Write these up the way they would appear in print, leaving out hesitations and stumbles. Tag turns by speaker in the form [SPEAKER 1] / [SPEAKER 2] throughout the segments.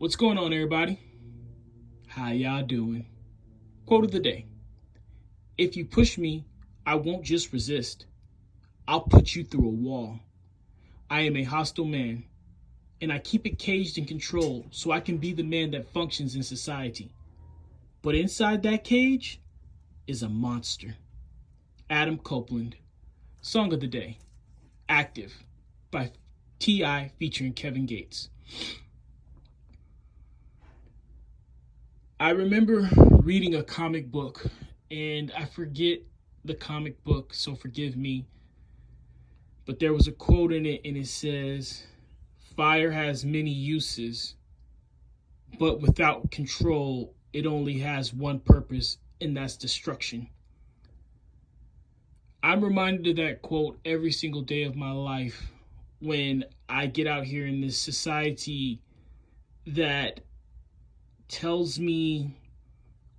[SPEAKER 1] What's going on, everybody? How y'all doing? Quote of the day. If you push me, I won't just resist. I'll put you through a wall. I am a hostile man, and I keep it caged and controlled so I can be the man that functions in society. But inside that cage is a monster. Adam Copeland. Song of the day. Active by T.I. featuring Kevin Gates. I remember reading a comic book, and I forget the comic book, so forgive me. But there was a quote in it, and it says, "Fire has many uses, but without control, it only has one purpose, and that's destruction." I'm reminded of that quote every single day of my life when I get out here in this society that tells me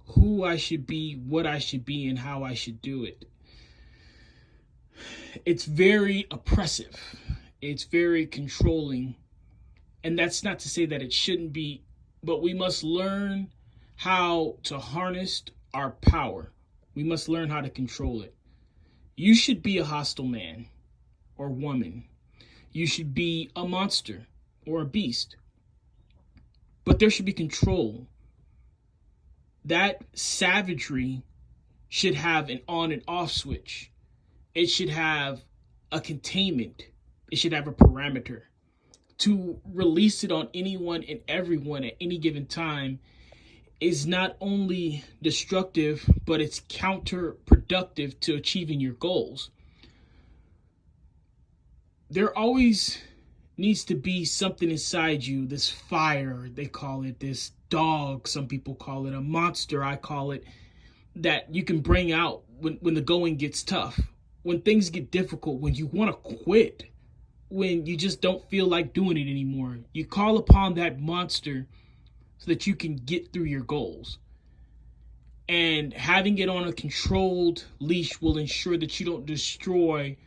[SPEAKER 1] who I should be, what I should be, and how I should do it. It's very oppressive. It's very controlling. And that's not to say that it shouldn't be, but we must learn how to harness our power. We must learn how to control it. You should be a hostile man or woman. You should be a monster or a beast. But there should be control. That savagery should have an on and off switch. It should have a containment. It should have a parameter. To release it on anyone and everyone at any given time is not only destructive, but it's counterproductive to achieving your goals. There always needs to be something inside you, this fire, they call it, this dog, some people call it, a monster, I call it, that you can bring out when the going gets tough, when things get difficult, when you want to quit, when you just don't feel like doing it anymore. You call upon that monster so that you can get through your goals. And having it on a controlled leash will ensure that you don't destroy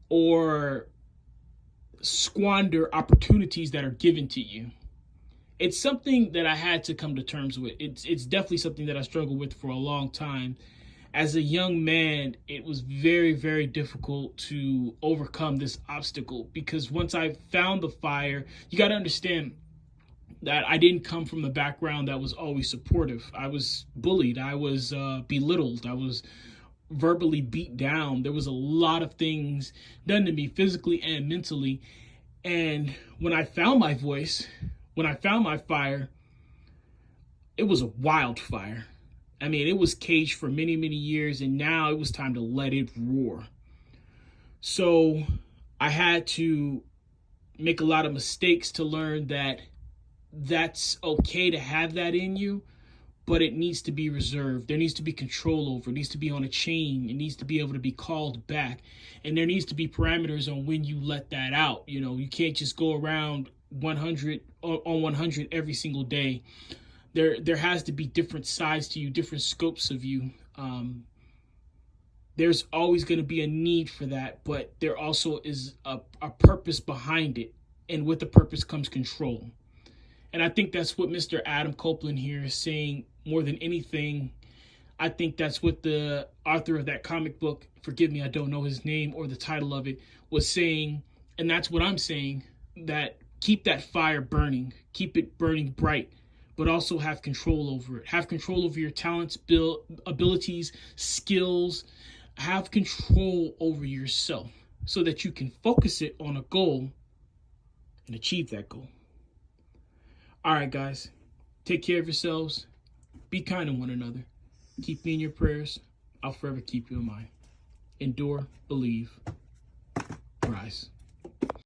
[SPEAKER 1] or squander opportunities that are given to you. It's something that I had to come to terms with. It's definitely something that I struggled with for a long time. As a young man, it was very, very difficult to overcome this obstacle because once I found the fire, you got to understand that I didn't come from a background that was always supportive. I was bullied. I was belittled. I was verbally beat down. There was a lot of things done to me physically and mentally. And when I found my voice, when I found my fire, it was a wildfire. I mean, it was caged for many, many years, and now it was time to let it roar. So I had to make a lot of mistakes to learn that that's okay to have that in you, but it needs to be reserved. There needs to be control over it. It needs to be on a chain. It needs to be able to be called back. And there needs to be parameters on when you let that out. You know, you can't just go around 100 on 100 every single day. There has to be different sides to you, different scopes of you. There's always going to be a need for that, but there also is a purpose behind it. And with the purpose comes control. And I think that's what Mr. Adam Copeland here is saying more than anything. I think that's what the author of that comic book, forgive me, I don't know his name or the title of it, was saying. And that's what I'm saying, that keep that fire burning, keep it burning bright, but also have control over it. Have control over your talents, abilities, skills. Have control over yourself so that you can focus it on a goal and achieve that goal. All right, guys, take care of yourselves. Be kind to one another. Keep me in your prayers. I'll forever keep you in mind. Endure, believe, rise.